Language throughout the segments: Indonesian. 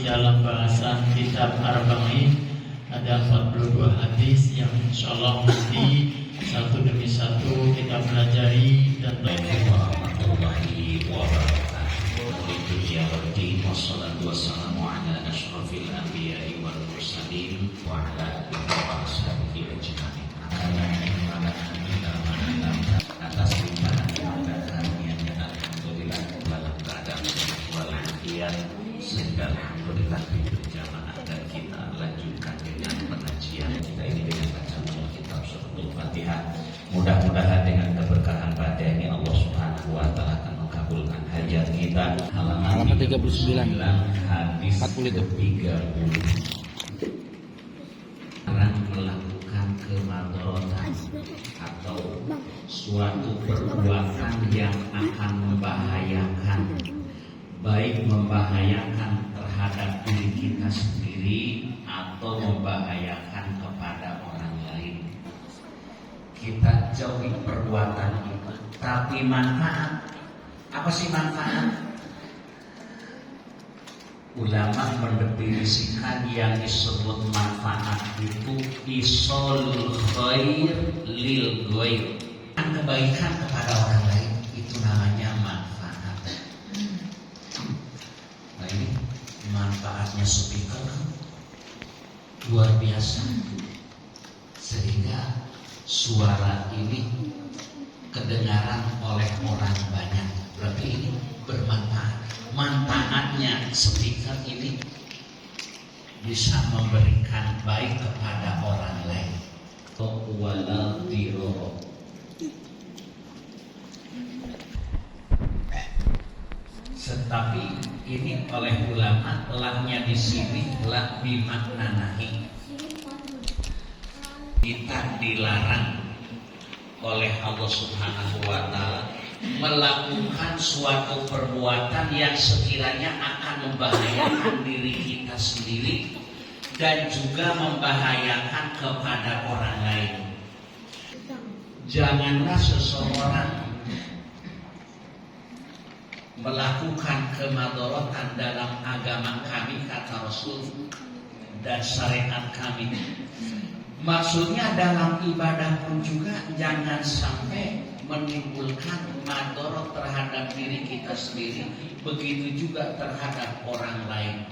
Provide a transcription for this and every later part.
masih dalam bahasan kitab Arba'in. Ada 42 hadis yang insyaallah nanti satu demi satu kita pelajari dan warahmatullahi wabarakatuh. Wassalatu wassalamu ala asyrafil anbiya'i wal mursalin wa ala alihi wa sahbihi ajma'in. Atas limpahan karunia-Nya alhamdulillah dalam keadaan walafiat, sehingga alhamdulillah berjamaah dan kita lanjutkan dengan pengajian kita ini dengan bacaan kitab suratul Fatihah. Mudah-mudahan dengan keberkahan pada ini Allah Subhanahu wa taala akan mengabulkan hajat kita. Halaman 39 hadis 30. Orang melakukan kemadharatan atau suatu perbuatan yang akan membahayakan, baik membahayakan terhadap diri kita sendiri atau membahayakan kepada orang lain. Kita jauhi perbuatan itu, tapi manfaat. Apa sih manfaat? Ulama mendefinisikan yang disebut manfaat itu isolul khair lil ghair. Kebaikan kepada orang lain itu namanya manfaat. Nah ini manfaatnya speaker luar biasa, sehingga suara ini kedengaran oleh orang banyak. Berarti ini bermanfaat. Manfaatnya speaker ini bisa memberikan baik kepada orang lain. Wala diroro. Tetapi ini oleh ulama lahnya di sini lah bimakna nahi. Kita dilarang oleh Allah Subhanahu wa taala melakukan suatu perbuatan yang sekiranya akan membahayakan diri kita sendiri dan juga membahayakan kepada orang lain. Janganlah seseorang melakukan kemadharatan dalam agama kami, kata Rasul, dan syariat kami. Maksudnya dalam ibadah pun juga jangan sampai menimbulkan madharat terhadap diri kita sendiri, begitu juga terhadap orang lain.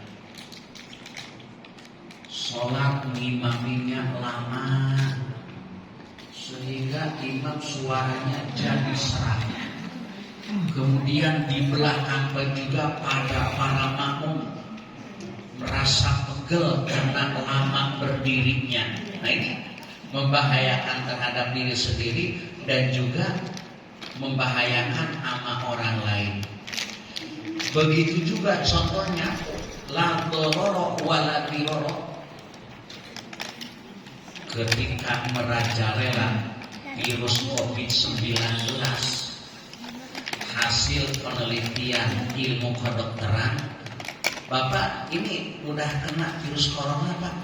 Sholat ngimaminya lama sehingga imam suaranya jadi serak. Kemudian di belakang juga pada para makmum merasa pegel karena lama berdirinya. Nah ini membahayakan terhadap diri sendiri dan juga membahayakan ama orang lain. Begitu juga contohnya la dororo wala diroro. Ketika merajalela virus COVID-19, hasil penelitian ilmu kedokteran, Bapak ini udah kena virus corona Pak.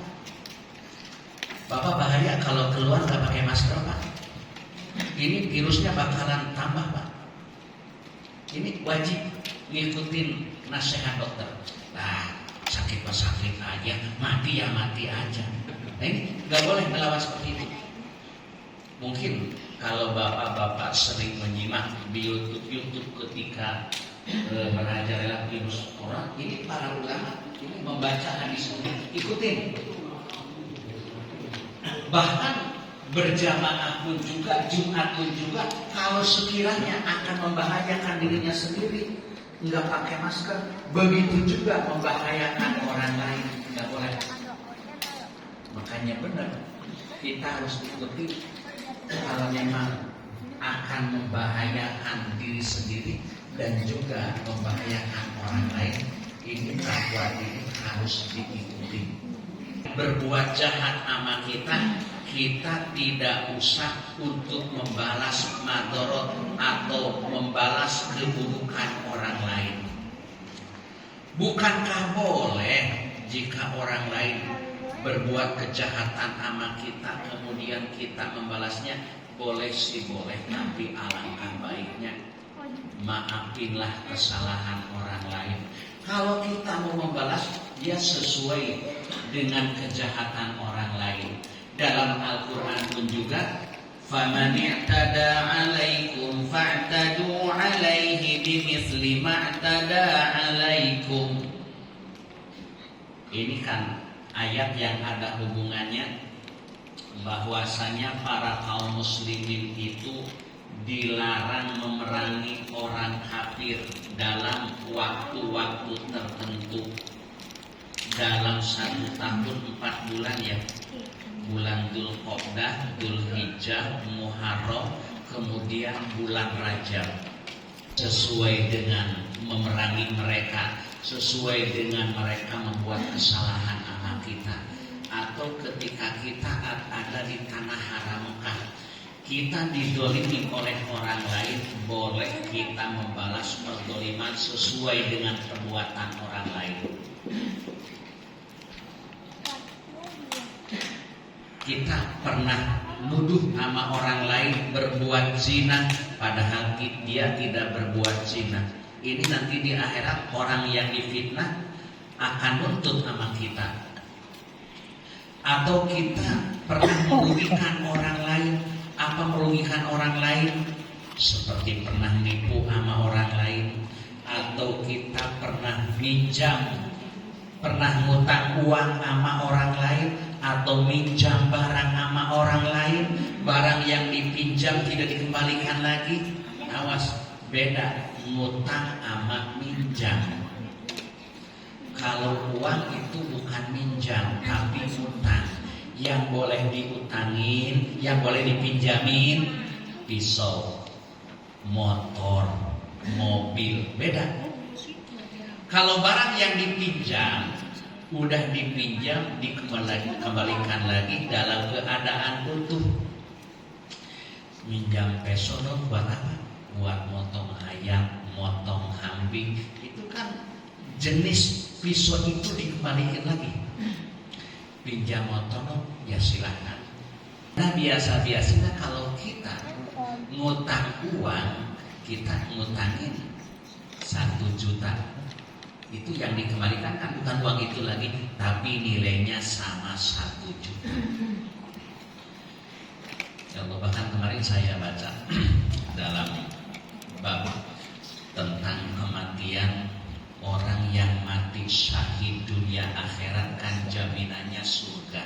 Bapak bahaya kalau keluar nggak pakai masker Pak. Ini virusnya bakalan tambah Pak. Ini wajib ngikutin nasihat dokter. Nah, sakit aja, mati ya mati aja. Nah ini nggak boleh melawan seperti itu. Mungkin kalau bapak-bapak sering menyimak di YouTube ketika merajalela virus corona, ini para ulama ini membaca hadis ini, ikutin. Bahkan berjamaah pun juga, Jumat pun juga, kalau sekiranya akan membahayakan dirinya sendiri, nggak pakai masker, begitu juga membahayakan orang lain, nggak boleh. Makanya benar, kita harus ikuti. Kalau memang akan membahayakan diri sendiri dan juga membahayakan orang lain, ini fatwa ini harus diikuti. Berbuat jahat sama kita, kita tidak usah untuk membalas madharat atau membalas keburukan orang lain. Bukankah boleh jika orang lain berbuat kejahatan sama kita, kemudian kita membalasnya? Boleh sih boleh, tapi alangkah baiknya maafinlah kesalahan orang lain. Kalau kita mau membalas, dia sesuai dengan kejahatan orang lain. Dalam Al-Quran pun juga, فَمَنِ اعْتَدَى عَلَيْكُمْ فَاعْتَدُوا عَلَيْهِ بِمِثْلِ مَا اعْتَدَى عَلَيْكُمْ. Ini kan ayat yang ada hubungannya bahwasanya para kaum muslimin itu dilarang memerangi orang kafir dalam waktu-waktu tertentu. Dalam 1 tahun 4 bulan ya, bulan Dzulqa'dah, Dzulhijjah, Muharram, kemudian bulan Rajab. Sesuai dengan memerangi mereka, sesuai dengan mereka membuat kesalahan sama kita, atau ketika kita ada di tanah haram Mekah, kita didolimi oleh orang lain, boleh kita membalas perdoliman sesuai dengan perbuatan orang lain. Kita pernah nuduh sama orang lain berbuat zina, padahal dia tidak berbuat zina. Ini nanti di akhirat orang yang difitnah akan nuntut sama kita. Atau kita pernah merugikan orang lain. Apa merugikan orang lain? Seperti pernah nipu sama orang lain, atau kita pernah minjam, pernah ngutang uang sama orang lain, atau minjam barang sama orang lain, barang yang dipinjam tidak dikembalikan lagi. Awas, beda ngutang sama minjam. Kalau uang itu bukan minjam tapi ngutang. Yang boleh diutangin, yang boleh dipinjamin pisau, motor, mobil, beda. Kalau barang yang dipinjam, udah dipinjam, dikembalikan lagi dalam keadaan utuh. Minjam peso dong buat apa? Buat motong ayam, motong kambing. Itu kan jenis pisau itu dikembalikan lagi. Pinjam motor dong, ya silakan. Nah biasa-biasanya kalau kita ngutang uang, kita ngutangin 1 juta. Itu yang dikembalikan kan bukan uang itu lagi, tapi nilainya sama 1 juta. Ya Allah, bahkan kemarin saya baca dalam bab tentang kematian orang yang mati syahid dunia akhirat kan jaminannya surga.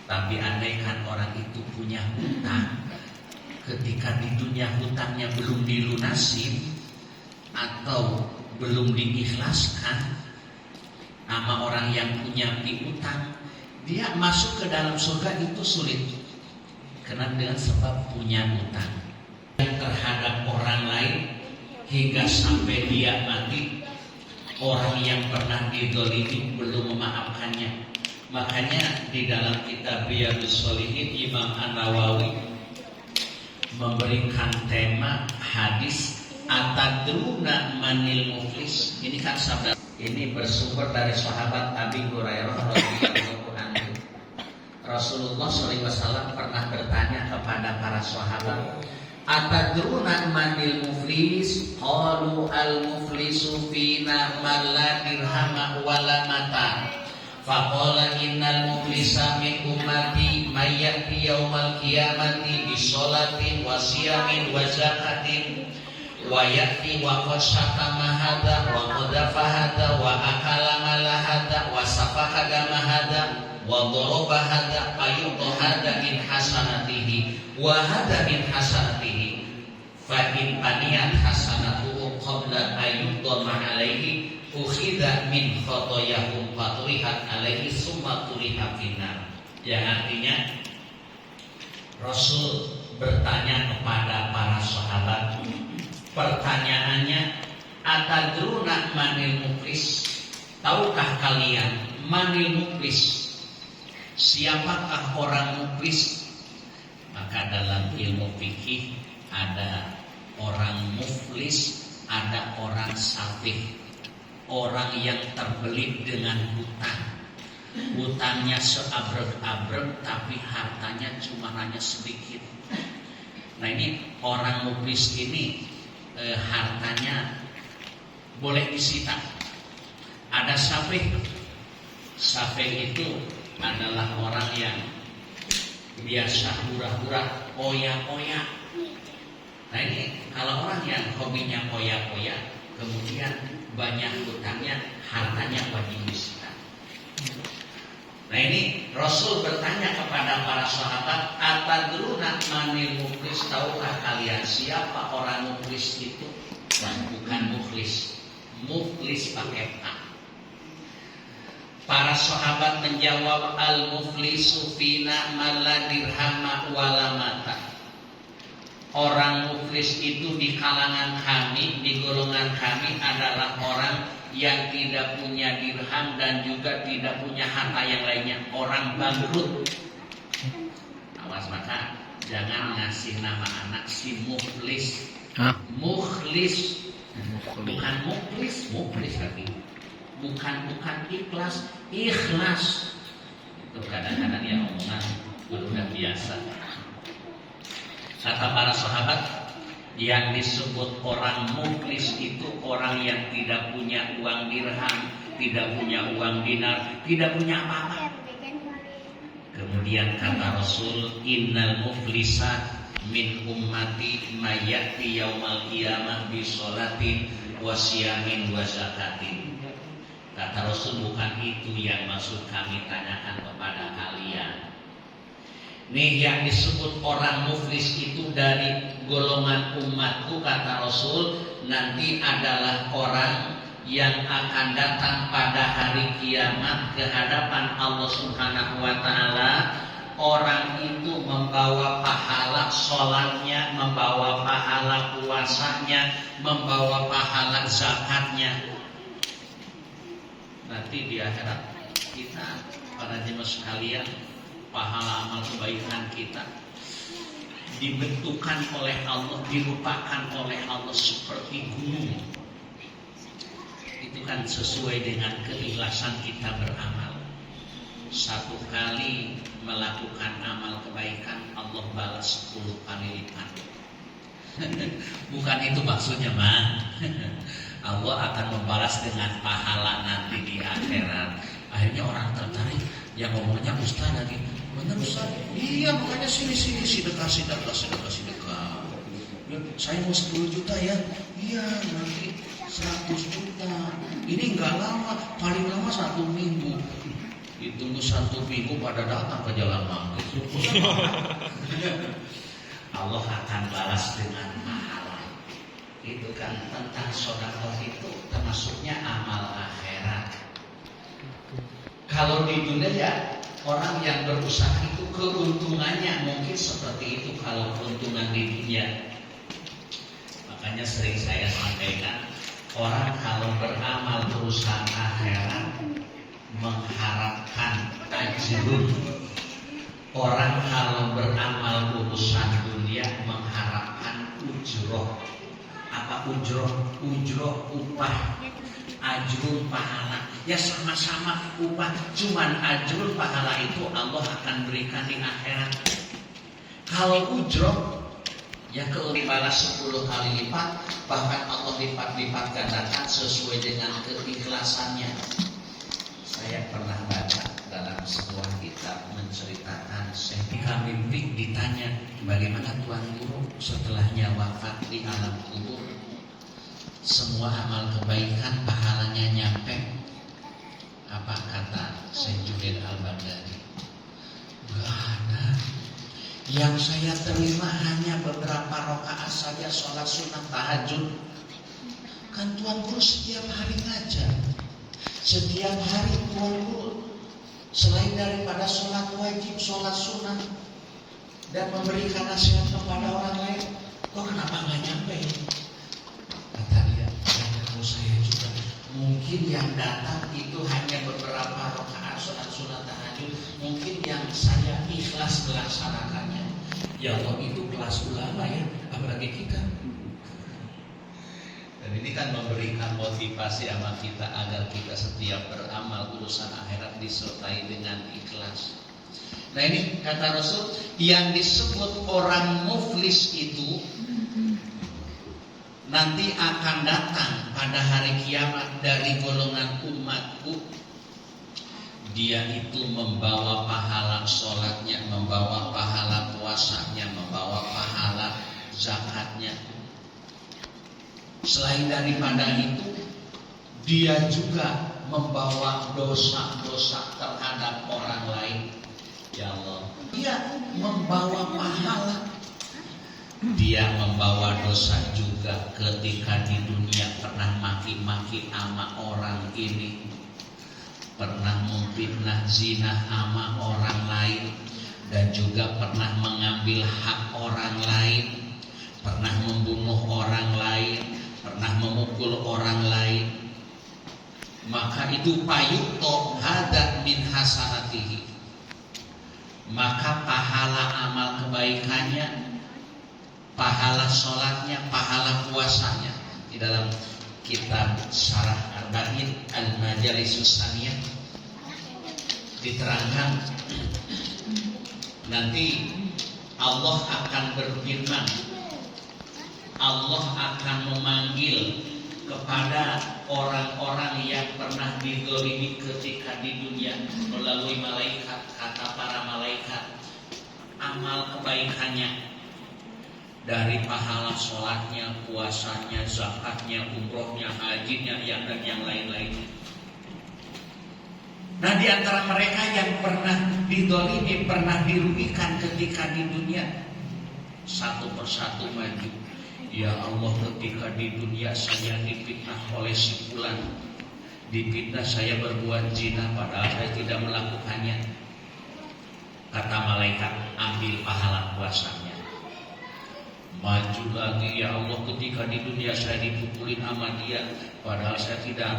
Tapi andaikan orang itu punya hutang, ketika di dunia hutangnya belum dilunasi atau belum diikhlaskan sama orang yang punya piutang, dia masuk ke dalam surga itu sulit. Karena dengan sebab punya hutang yang terhadap orang lain hingga sampai dia mati, orang yang pernah dizalimi belum memaafkannya. Makanya di dalam kitab Riyadhus Shalihin Imam An-Nawawi memberikan tema hadis Atadruna manil muflis. Ini kan sabda, ini bersumber dari sahabat Abi Hurairah radhiyallahu anhu. Rasulullah SAW pernah bertanya kepada para sahabat, Atadruna manil muflis? Qalu al-muflisu fina man la dirhama wala mata. Faqala innal muflisa min ummati may ya'ti yaumal qiyamati bi sholatin wa siyamin wa zakatin wa ya'ti wa qad syatama hadza wa qadafa hadza wa akala mala hadza wa safaka dama hadza wa daraba hadza ayudu hadza min hasanatihi wa hadza min hasanatihi fa in paniyat hasanatuhu qabla ayyudama alaihi ukhidha min khotoyahum faturihat alaihi summa turihat finnar. Yang artinya Rasul bertanya kepada para sahabat, pertanyaannya, atadruna manil muflis? Tahukah kalian manil muflis? Siapakah orang muflis? Maka dalam ilmu fikih ada orang muflis, ada orang safih. Orang yang terbelit dengan hutang, hutangnya seabrek-abrek tapi hartanya cuma hanya sedikit. Nah ini orang muflis ini hartanya boleh disita. Ada safih. Safih itu adalah orang yang biasa hura-hura, poya-poya. Nah ini kalau orang yang hobinya poya-poya, kemudian banyak hutangnya, hartanya wajib disita. Nah ini Rasul bertanya kepada para sahabat, atadruna manil muflis, tahukah kalian siapa orang muflis itu? Bukan muflis, muflis pakai A. Para sahabat menjawab, al-muflisu fina mala dirhama wala mata. Orang muflis itu di kalangan kami, di golongan kami adalah orang yang tidak punya dirham dan juga tidak punya harta yang lainnya. Orang bangkrut. Awas maka jangan ngasih nama anak si muflis. Mukhlis. Bukan muflis, muflis lagi. Bukan ikhlas, ikhlas. Itu kadang-kadang ya omongan udah biasa. Kata para sahabat, yang disebut orang muflis itu orang yang tidak punya uang dirham, tidak punya uang dinar, tidak punya apa-apa. Kemudian kata Rasul, innal muflisa min ummati mayati yaumal qiyamah bi sholatin wa siyamin wa zakatin. Kata Rasul, bukan itu yang maksud kami tanyakan kepada kalian. Nih yang disebut orang muflis itu dari golongan umatku, kata Rasul, nanti adalah orang yang akan datang pada hari kiamat ke hadapan Allah Subhanahu wa taala. Orang itu membawa pahala sholatnya, membawa pahala puasanya, membawa pahala zakatnya. Nanti di akhirat kita, para jemaah sekalian, pahala amal kebaikan kita dibentukan oleh Allah, dirupakan oleh Allah seperti gunung. Itu kan sesuai dengan keikhlasan kita beramal. Satu kali melakukan amal kebaikan, Allah balas 10 kali lipat. Bukan itu maksudnya, mah. Allah akan membalas dengan pahala nanti di akhirat. Akhirnya orang tertarik, yang ngomongnya Ustaz lagi. Benar Ustaz? Iya, makanya sini sedekah. Ya, saya mau 10 juta ya. Iya, nanti 100 juta. Ini enggak lama, paling lama 1 minggu. Ditunggu 1 minggu pada datang ke jalan Manggis. Allah akan balas dengan pahala. Itu kan tentang sedekah itu termasuknya amal akhirat. Kalau di dunia ya orang yang berusaha itu keuntungannya mungkin seperti itu kalau keuntungan di dunia. Makanya sering saya sampaikan, orang kalau beramal urusan akhirat mengharapkan ajrun. Orang kalau beramal urusan dunia mengharapkan ujroh. Apa ujroh? Ujroh upah, ajrun pahala. Ya sama-sama upah, cuman ajrun pahala itu Allah akan berikan di akhirat. Kalau ujroh, ya balas 10 kali lipat, bahkan Allah lipat-lipat gandakan sesuai dengan keikhlasannya. Saya pernah baca dalam sebuah kitab menceritakan ketika mimpi ditanya bagaimana Tuan Guru setelahnya wafat di alam kubur, semua amal kebaikan pahalanya nyampe. Apa kata Syekh Junaid Al-Baghdadi? Gak ada. Yang saya terima hanya beberapa rakaat saja sholat sunat tahajud. Kan Tuan Guru setiap hari ngajar, setiap hari Tuan Guru selain daripada sholat wajib, sholat sunat dan memberikan nasihat kepada orang lain, kok kenapa nggak nyampe? Kata dia, ya kalau saya juga mungkin yang datang itu hanya beberapa rakaat sholat sunat tahajud, mungkin yang saya ikhlas melaksanakannya. Ya Allah, itu kelas ulama ya, apalagi kita. Dan ini kan memberikan motivasi sama kita agar kita setiap beramal urusan akhirat disertai dengan ikhlas. Nah ini kata Rasul, yang disebut orang muflis itu nanti akan datang pada hari kiamat dari golongan umat dia itu membawa pahala sholatnya, membawa pahala puasanya, membawa pahala zakatnya. Selain daripada itu, dia juga membawa dosa-dosa terhadap orang lain. Ya Allah, dia membawa pahala. Dia membawa dosa juga ketika di dunia pernah maki-maki ama orang ini, pernah memfitnah zina ama orang lain, dan juga pernah mengambil hak orang lain, pernah membunuh orang lain, pernah memukul orang lain. Maka itu payuto hada min hasanatihi, maka pahala amal kebaikannya, pahala sholatnya, pahala puasanya. Di dalam kitab Syarah Arba'in Al-Majalisus Tsaniyah diterangkan, nanti Allah akan berfirman, Allah akan memanggil kepada orang-orang yang pernah dizalimi ketika di dunia melalui malaikat. Kata para malaikat, amal kebaikannya dari pahala sholatnya, puasanya, zakatnya, umrohnya, hajinya, dan yang lain-lainnya. Nah, di antara mereka yang pernah dizalimi, pernah dirugikan ketika di dunia, satu persatu maju. Ya Allah, ketika di dunia saya difitnah oleh si fulan, difitnah saya berbuat zina padahal saya tidak melakukannya. Kata malaikat, ambil pahala puasanya. Maju lagi, ya Allah, ketika di dunia saya dipukulin sama dia padahal saya tidak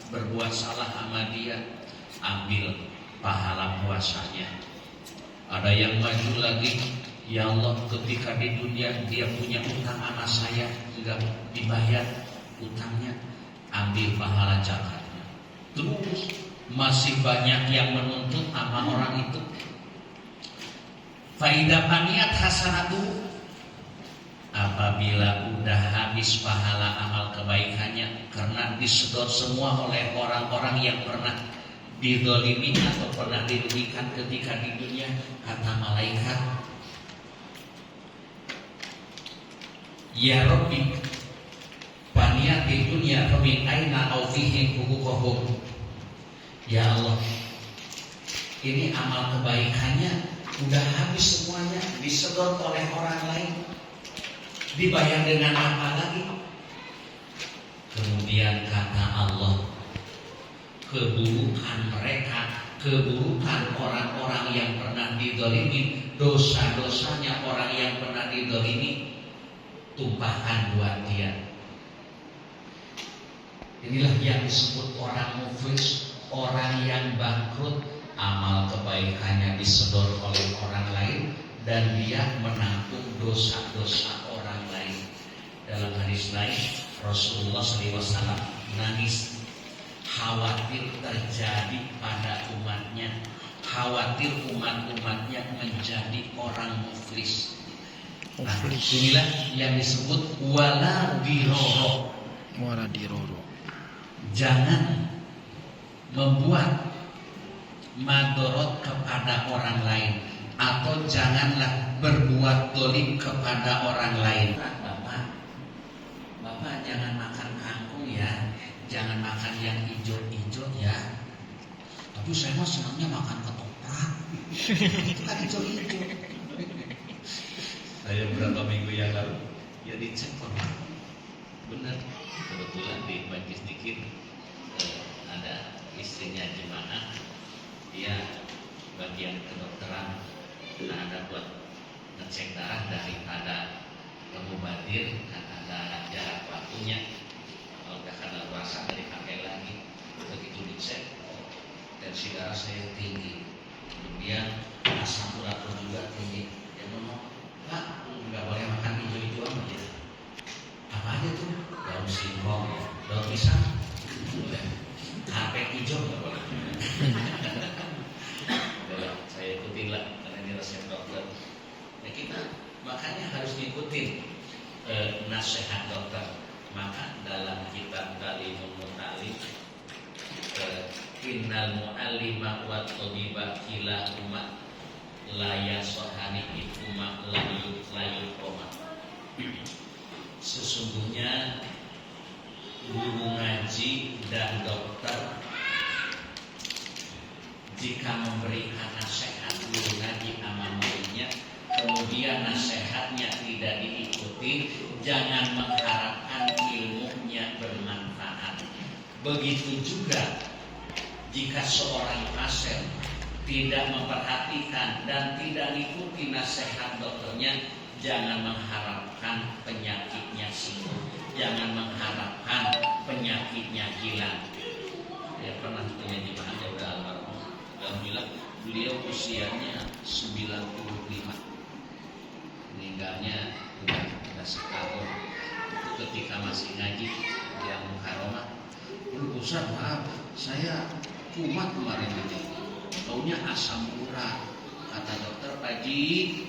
berbuat salah sama dia, ambil pahala puasanya. Ada yang maju lagi, ya Allah, ketika di dunia dia punya utang sama saya tidak dibayar utangnya, ambil pahala zakatnya. Terus masih banyak yang menuntut sama orang itu. Faidah paniat hasanatu, apabila udah habis pahala amal kebaikannya karena disedot semua oleh orang-orang yang pernah dizalimi atau pernah dirugikan ketika di dunia, kata malaikat, ya Rabbi, paniat di dunia famin aina au fihi huquqahum. Ya Allah, ini amal kebaikannya udah habis semuanya, disedot oleh orang lain, dibayar dengan apa lagi? Kemudian kata Allah, keburukan mereka, keburukan orang-orang yang pernah dizalimi, dosa-dosanya orang yang pernah dizalimi, tumpahkan buat dia. Inilah yang disebut orang muflis, orang yang bangkrut, amal kebaikannya disedot oleh orang lain dan dia menanggung dosa-dosa orang lain. Dalam hadis lain, Rasulullah SAW nangis, khawatir terjadi pada umatnya, khawatir umat-umatnya menjadi orang muflis. Nah, inilah yang disebut wala diroro. Wala diroro. Jangan membuat madorot kepada orang lain, atau janganlah berbuat dolim kepada orang lain. Bapak jangan makan kangkung ya, jangan makan yang hijau-hijau ya. Tapi saya mah senangnya makan ketoprak, itu kan hijau-hijau. Saya beberapa minggu yang lalu ya dicek Pak, benar, kebetulan di majlis dikir ada istrinya jemaah, dia bagian kedokteran, ada buat ngecek darah daripada kemubadir, ada jarak waktunya. Kalau udah kada puasa dari pakai lagi, begitu dicek tensi darah saya tinggi, kemudian asam urat juga tinggi. Dia ngomong, Pak, nggak boleh makan hijau-hijauan aja. Apa aja tuh? Daun singkong, daun pisang, kapek hijau nggak boleh. Saya ikutin lah karena ini resep dokter. Nah, kita makanya harus ngikutin nasihat dokter. Maka dalam kitab Talimul Muta'alim, innal mu'allima wa tabiba kilahuma la yasahani ikuma layu koma. Sesungguhnya guru ngaji dan dokter jika memberikan nasihat guru ngaji sama muridnya, kemudian nasihatnya tidak diikuti, jangan mengharapkan ilmunya bermanfaat. Begitu juga jika seorang pasien tidak memperhatikan dan tidak mengikuti nasihat dokternya, jangan mengharapkan penyakitnya sembuh. Jangan mengharapkan penyakitnya hilang. Ya pernah punya jemaah yang udah almarhum. Alhamdulillah beliau usianya 95. Meninggalnya udah setahun. Ketika masih ngaji dia muharramah. Ustaz, maaf, saya kumat kemarin aja. Taunya asam urat. Kata dokter, Pak Ji,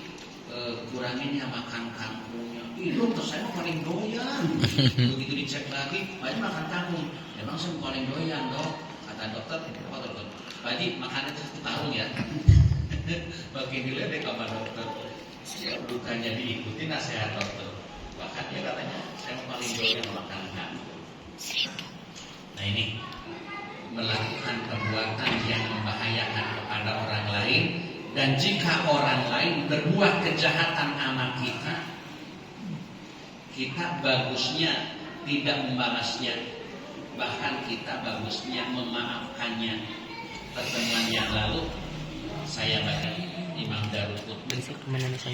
kurangin ya makan kangkungnya. Ih dokter, saya paling doyan. Begitu dicek lagi, Pak Ji makan kangkung. Emang saya paling doyan dok. Kata dokter, apa dokter? Pak Ji makannya setahun ya. Makin diledek sama dokter. Ya, bukannya diikuti nasihat dokter. Bahkan dia katanya, saya paling doyan makan kangkung. Nah ini melakukan perbuatan yang membahayakan kepada orang lain, dan jika orang lain berbuat kejahatan sama kita bagusnya tidak membalasnya, bahkan kita bagusnya memaafkannya. Pertemuan yang lalu saya baca Imam Daruqutni,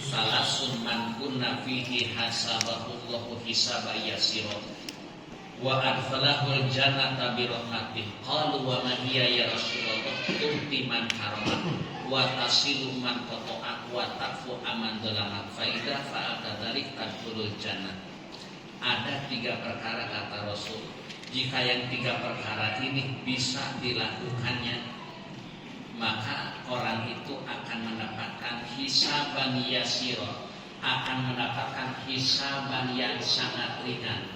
salasun man kunna fihi hasabahullahu hisaba yasira wa adkhalahul jannata bi rahmatih. Qalu wa ma hiya ya Rasulullah? Tu'ti man harama wa tasilu man qata'a wa ta'fu aman dzalamat fa idza fa'alta dzalik tadkhulul jannah. Ada 3 perkara kata Rasul. Jika yang 3 perkara ini bisa dilakukannya, maka orang itu akan mendapatkan hisaban yasira, akan mendapatkan hisaban yang sangat ringan.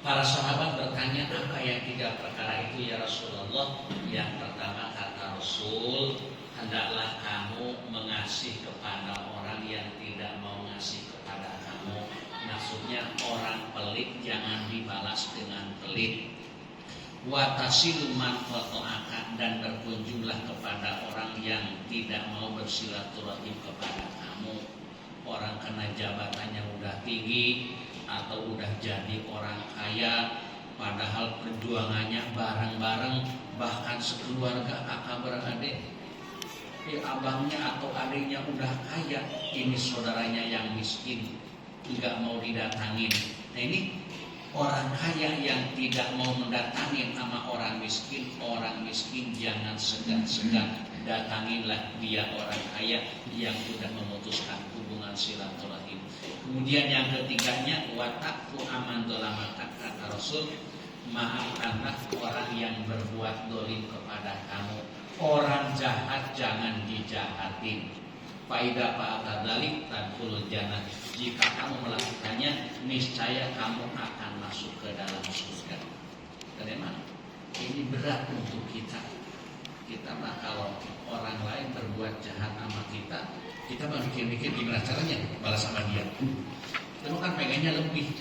Para sahabat bertanya, apa yang 3 perkara itu ya Rasulullah? Yang pertama kata Rasul, hendaklah kamu mengasihi kepada orang yang tidak mau ngasih kepada kamu. Maksudnya orang pelit jangan dibalas dengan pelit. Wa tasilu man qata'aka, dan berkunjunglah kepada orang yang tidak mau bersilaturahim kepada kamu. Orang kena jabatannya udah tinggi atau udah jadi orang kaya, padahal perjuangannya bareng-bareng, bahkan sekeluarga kakak beradik. Abangnya atau adiknya udah kaya, ini saudaranya yang miskin, nggak mau didatangin. Nah ini orang kaya yang tidak mau mendatangin sama orang miskin jangan segan-segan datanginlah dia orang kaya yang sudah memutuskan hubungan silaturahim. Kemudian yang ketiganya, watakfu aman dolamaka, kata Rasul, maafkanlah orang yang berbuat dolim kepada kamu. Orang jahat jangan dijahatin. Faidah fa'ata dzalik tadkhulul jannah. Jika kamu melakukannya, niscaya kamu akan masuk ke dalam surga. Dan memang ini berat untuk kita. Kita mah kalau orang lain berbuat jahat sama kita mah mikir-mikir gimana caranya balas sama dia. Kita kan pengennya lebih.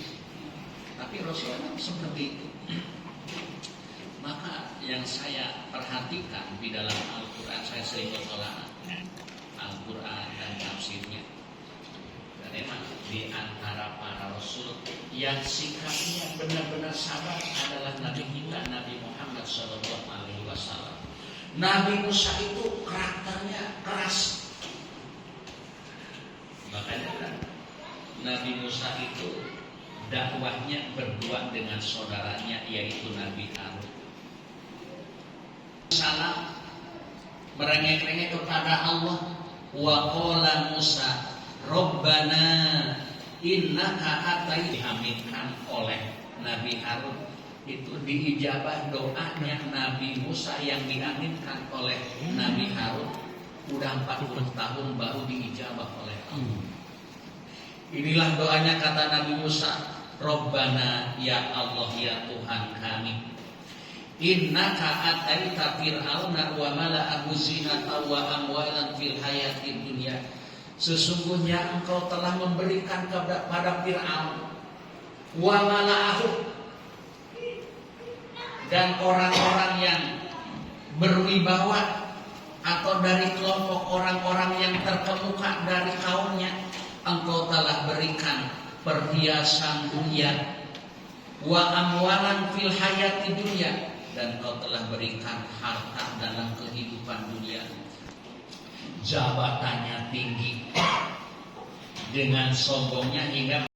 Tapi Rasulullah seperti itu. Maka yang saya perhatikan di dalam Al-Quran, saya sering bertolak Al-Quran dan tafsirnya. Dan memang di antara para Rasul yang sikapnya benar-benar sabar adalah Nabi kita, Nabi Muhammad SAW. Nabi Musa itu karakternya keras. Makanya kan Nabi Musa itu dakwahnya berdua dengan saudaranya yaitu Nabi Harun. Salam merengek-rengek kepada Allah. Wa qala Musa Rabbana innaka atai, dihamirkan oleh Nabi Harun. Itu diijabah doanya Nabi Musa yang diaminkan oleh Nabi Harun. Udah 40 tahun baru diijabah oleh Allah. Inilah doanya kata Nabi Musa, Rabbana ya Allah ya Tuhan kami, Innaka ataita fir'auna wa mala'ahu zinatan wa amwalan fil hayatid dunya. Sesungguhnya engkau telah memberikan kepada Fir'aun wa mala'ahu, dan orang-orang yang berwibawa atau dari kelompok orang-orang yang terkemuka dari kaumnya, engkau telah berikan perhiasan dunia, wa amwalan fil hayati dunia, dan engkau telah berikan harta dalam kehidupan dunia. Jabatannya tinggi dengan sombongnya hingga